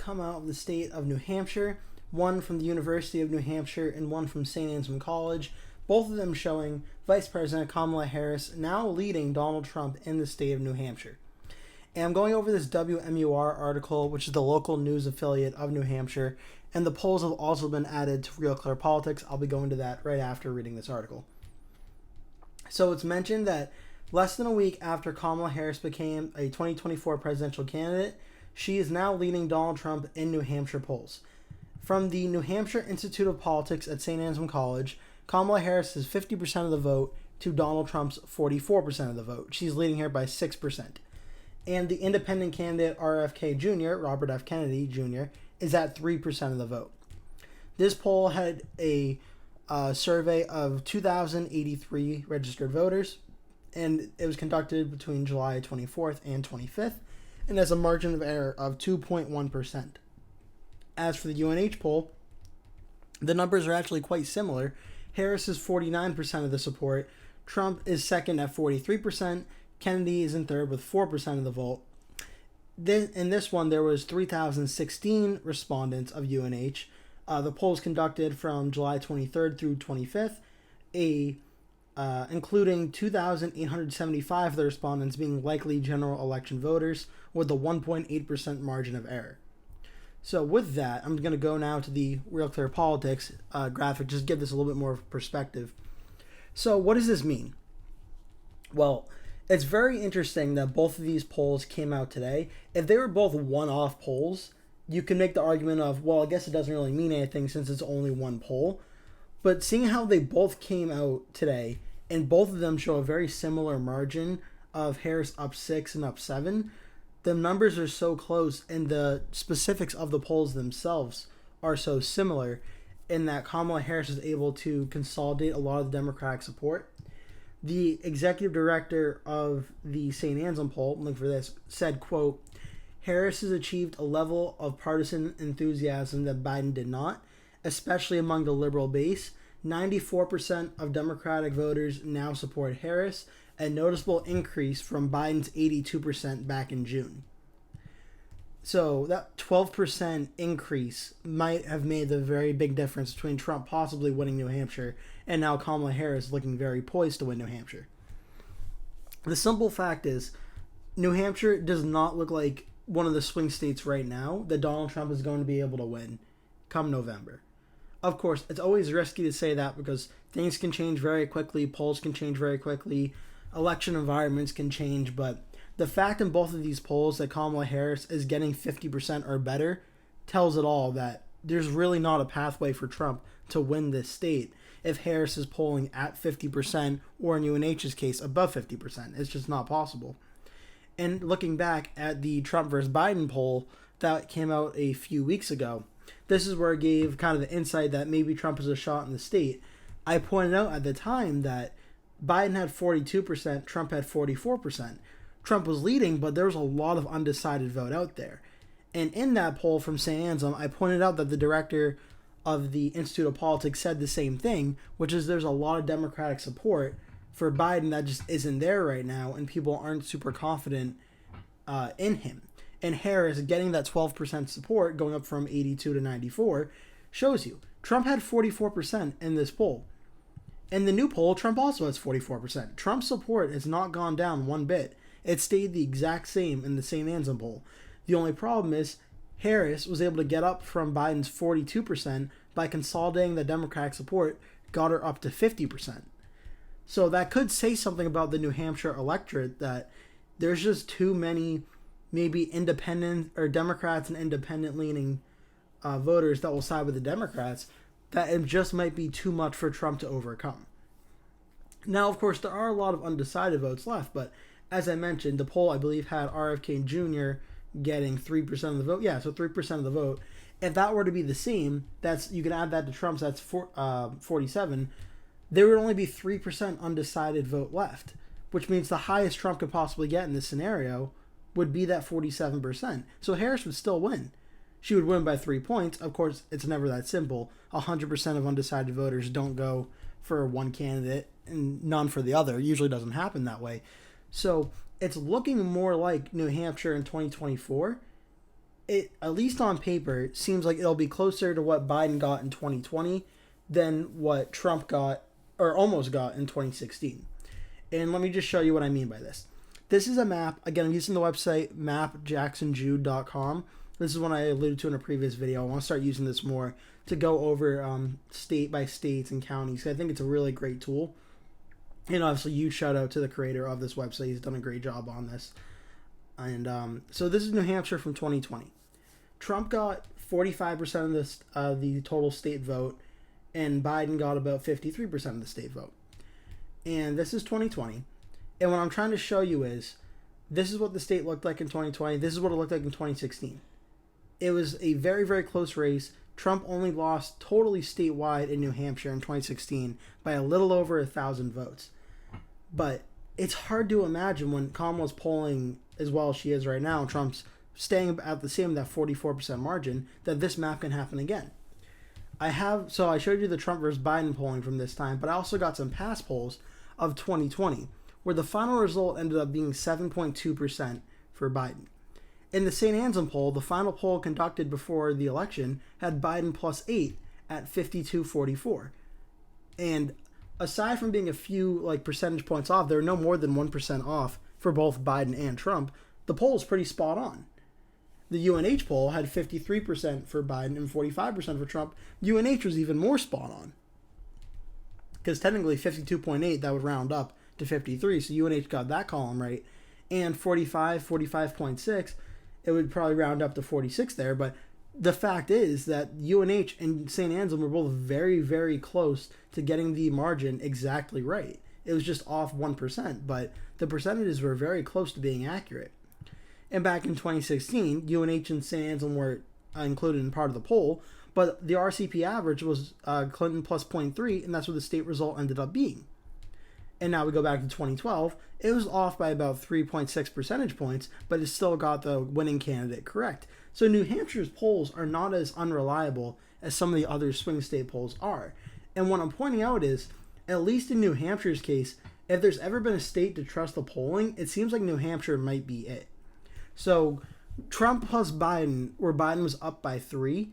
come out of the state of New Hampshire, one from the University of New Hampshire and one from St. Anselm College, both of them showing Vice President Kamala Harris now leading Donald Trump in the state of New Hampshire. And I'm going over this WMUR article, which is the local news affiliate of New Hampshire, and the polls have also been added to Real Clear Politics. I'll be going to that right after reading this article. So it's mentioned that less than a week after Kamala Harris became a 2024 presidential candidate, she is now leading Donald Trump in New Hampshire polls. From the New Hampshire Institute of Politics at St. Anselm College, Kamala Harris is 50% of the vote to Donald Trump's 44% of the vote. She's leading here by 6%. And the independent candidate RFK Jr., Robert F. Kennedy Jr., is at 3% of the vote. This poll had a survey of 2,083 registered voters, and it was conducted between July 24th and 25th, and has a margin of error of 2.1%. As for the UNH poll, the numbers are actually quite similar. Harris is 49% of the support, Trump is second at 43%, Kennedy is in third with 4% of the vote. In this one, there was 3,016 respondents of UNH. The poll was conducted from July 23rd through 25th, including 2,875 of the respondents being likely general election voters with a 1.8% margin of error. So with that, I'm going to go now to the Real Clear Politics graphic, just give this a little bit more perspective. So what does this mean? Well, it's very interesting that both of these polls came out today. If they were both one-off polls, you can make the argument of, well, I guess it doesn't really mean anything since it's only one poll. But seeing how they both came out today, and both of them show a very similar margin of Harris up 6 and up 7, the numbers are so close, and the specifics of the polls themselves are so similar in that Kamala Harris is able to consolidate a lot of the Democratic support. The executive director of the St. Anselm poll, link for this, said, quote, Harris has achieved a level of partisan enthusiasm that Biden did not, especially among the liberal base. 94% of Democratic voters now support Harris, a noticeable increase from Biden's 82% back in June. So that 12% increase might have made the very big difference between Trump possibly winning New Hampshire and now Kamala Harris looking very poised to win New Hampshire. The simple fact is, New Hampshire does not look like one of the swing states right now that Donald Trump is going to be able to win come November. Of course, it's always risky to say that because things can change very quickly, polls can change very quickly, election environments can change, but the fact in both of these polls that Kamala Harris is getting 50% or better tells it all that there's really not a pathway for Trump to win this state if Harris is polling at 50% or in UNH's case above 50%. It's just not possible. And looking back at the Trump versus Biden poll that came out a few weeks ago, this is where it gave kind of the insight that maybe Trump is a shot in the state. I pointed out at the time that Biden had 42%, Trump had 44%. Trump was leading, but there was a lot of undecided vote out there. And in that poll from St. Anselm, I pointed out that the director of the Institute of Politics said the same thing, which is there's a lot of Democratic support for Biden that just isn't there right now, and people aren't super confident in him. And Harris getting that 12% support, going up from 82 to 94, shows you. Trump had 44% in this poll. In the new poll, Trump also has 44%. Trump's support has not gone down one bit. It stayed the exact same in the St. Anselm poll. The only problem is Harris was able to get up from Biden's 42% by consolidating the Democratic support, got her up to 50%. So that could say something about the New Hampshire electorate, that there's just too many maybe independent or Democrats and independent-leaning voters that will side with the Democrats, that it just might be too much for Trump to overcome. Now, of course, there are a lot of undecided votes left, but as I mentioned, the poll, I believe, had RFK Jr. getting 3% of the vote. Yeah, so 3% of the vote. If that were to be the same, that's you can add that to Trump's, that's 47. There would only be 3% undecided vote left, which means the highest Trump could possibly get in this scenario would be that 47%. So Harris would still win. She would win by 3 points. Of course, it's never that simple. 100% of undecided voters don't go for one candidate and none for the other. It usually doesn't happen that way. So it's looking more like New Hampshire in 2024. it, at least on paper, seems like it'll be closer to what Biden got in 2020 than what Trump got, or almost got, in 2016. And let me just show you what I mean by this. This is a map. Again, I'm using the website mapjacksonjude.com. This is one I alluded to in a previous video. I want to start using this more to go over state by states and counties. I think it's a really great tool. And obviously, huge shout out to the creator of this website. He's done a great job on this. And so this is New Hampshire from 2020. Trump got 45% of the total state vote, and Biden got about 53% of the state vote. And this is 2020. And what I'm trying to show you is, this is what the state looked like in 2020. This is what it looked like in 2016. It was a very, very close race. Trump only lost totally statewide in New Hampshire in 2016 by a little over 1,000 votes. But it's hard to imagine when Kamala's polling as well as she is right now, and Trump's staying at the same, that 44% margin, that this map can happen again. I showed you the Trump versus Biden polling from this time, but I also got some past polls of 2020, where the final result ended up being 7.2% for Biden. In the St. Anselm poll, the final poll conducted before the election had Biden plus 8 at 52.44. And aside from being a few percentage points off, they're no more than 1% off for both Biden and Trump. The poll is pretty spot on. The UNH poll had 53% for Biden and 45% for Trump. UNH was even more spot on, because technically 52.8, that would round up to 53, so UNH got that column right. And 45.6, it would probably round up to 46 there, but the fact is that UNH and St. Anselm were both very, very close to getting the margin exactly right. It was just off 1%, but the percentages were very close to being accurate. And back in 2016, UNH and St. Anselm were included in part of the poll, but the RCP average was Clinton plus 0.3, and that's what the state result ended up being. And now we go back to 2012, it was off by about 3.6 percentage points, but it still got the winning candidate correct. So New Hampshire's polls are not as unreliable as some of the other swing state polls are. And what I'm pointing out is, at least in New Hampshire's case, if there's ever been a state to trust the polling, it seems like New Hampshire might be it. So Trump plus Biden, where Biden was up by 3,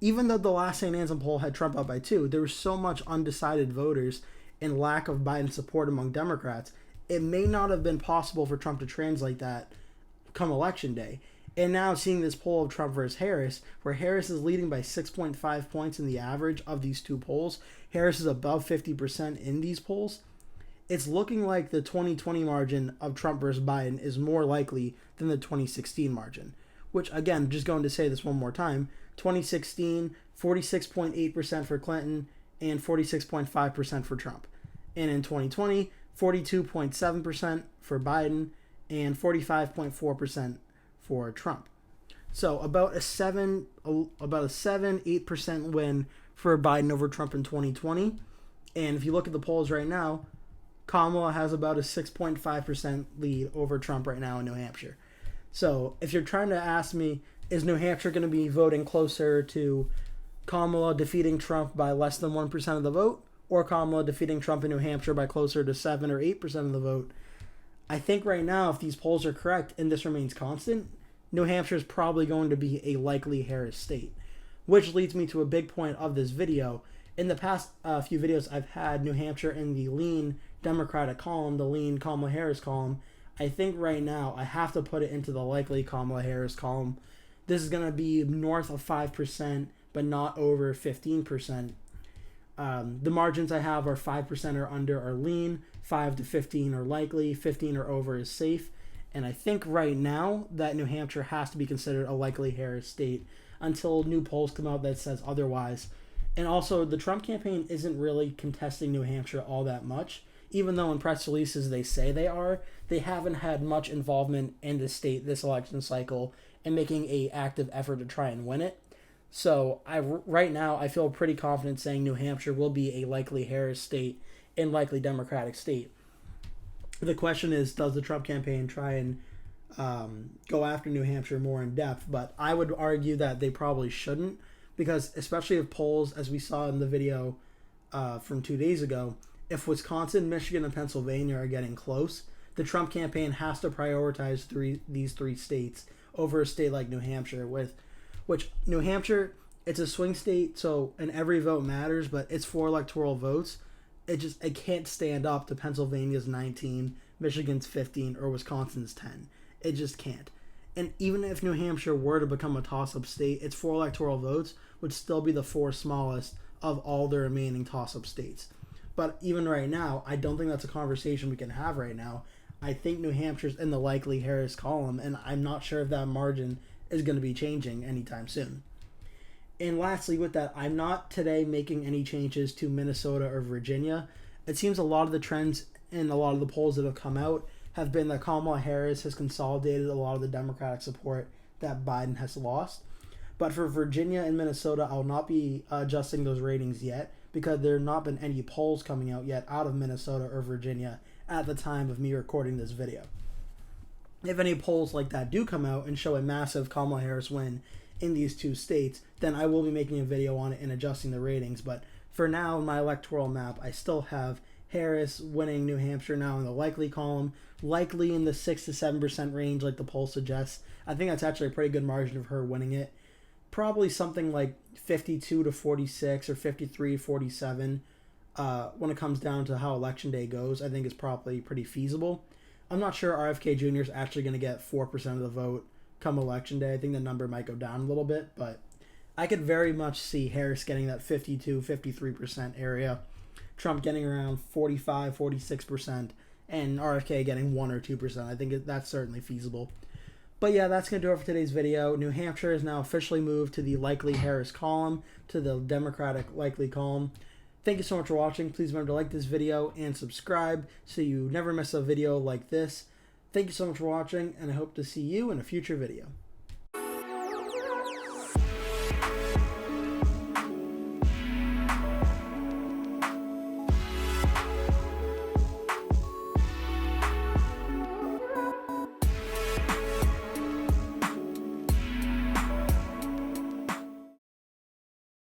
even though the last St. Anselm poll had Trump up by 2, there was so much undecided voters and lack of Biden support among Democrats, it may not have been possible for Trump to translate that come election day. And now seeing this poll of Trump versus Harris, where Harris is leading by 6.5 points in the average of these two polls, Harris is above 50% in these polls, it's looking like the 2020 margin of Trump versus Biden is more likely than the 2016 margin. Which, again, just going to say this one more time, 2016, 46.8% for Clinton and 46.5% for Trump. And in 2020, 42.7% for Biden and 45.4% for Trump. So about a 7-8% win for Biden over Trump in 2020. And if you look at the polls right now, Kamala has about a 6.5% lead over Trump right now in New Hampshire. So if you're trying to ask me, is New Hampshire going to be voting closer to Kamala defeating Trump by less than 1% of the vote, or Kamala defeating Trump in New Hampshire by closer to 7 or 8% of the vote? I think right now, if these polls are correct and this remains constant, New Hampshire is probably going to be a likely Harris state. Which leads me to a big point of this video. In the past few videos, I've had New Hampshire in the lean Democratic column, the lean Kamala Harris column. I think right now I have to put it into the likely Kamala Harris column. This is going to be north of 5%, but not over 15%. The margins I have are 5% or under are lean, 5 to 15 are likely, 15 or over is safe. And I think right now that New Hampshire has to be considered a likely Harris state until new polls come out that says otherwise. And also, the Trump campaign isn't really contesting New Hampshire all that much. Even though in press releases they say they are, they haven't had much involvement in the state this election cycle and making an active effort to try and win it. So right now I feel pretty confident saying New Hampshire will be a likely Harris state and likely Democratic state. The question is, does the Trump campaign try and go after New Hampshire more in depth? But I would argue that they probably shouldn't, because especially if polls, as we saw in the video from 2 days ago, if Wisconsin, Michigan, and Pennsylvania are getting close, the Trump campaign has to prioritize these three states over a state like New Hampshire, which New Hampshire, it's a swing state, so and every vote matters, but it's 4 electoral votes. It can't stand up to Pennsylvania's 19, Michigan's 15, or Wisconsin's 10. It just can't. And even if New Hampshire were to become a toss-up state, its 4 electoral votes would still be the 4 smallest of all the remaining toss-up states. But even right now, I don't think that's a conversation we can have right now. I think New Hampshire's in the likely Harris column, and I'm not sure if that margin is going to be changing anytime soon. And lastly, with that, I'm not today making any changes to Minnesota or Virginia. It seems a lot of the trends in a lot of the polls that have come out have been that Kamala Harris has consolidated a lot of the Democratic support that Biden has lost. But for Virginia and Minnesota, I'll not be adjusting those ratings yet because there have not been any polls coming out yet out of Minnesota or Virginia at the time of me recording this video. If any polls like that do come out and show a massive Kamala Harris win in these 2 states, then I will be making a video on it and adjusting the ratings. But for now, in my electoral map, I still have Harris winning New Hampshire now in the likely column, likely in the 6 to 7% range like the poll suggests. I think that's actually a pretty good margin of her winning it. Probably something like 52 to 46 or 53 to 47 when it comes down to how Election Day goes. I think is probably pretty feasible. I'm not sure RFK Jr. is actually going to get 4% of the vote come Election Day. I think the number might go down a little bit, but I could very much see Harris getting that 52, 53% area, Trump getting around 45, 46%, and RFK getting 1 or 2%. I think that's certainly feasible. But yeah, that's going to do it for today's video. New Hampshire is now officially moved to the likely Harris column, to the Democratic likely column. Thank you so much for watching. Please remember to like this video and subscribe so you never miss a video like this. Thank you so much for watching, and I hope to see you in a future video.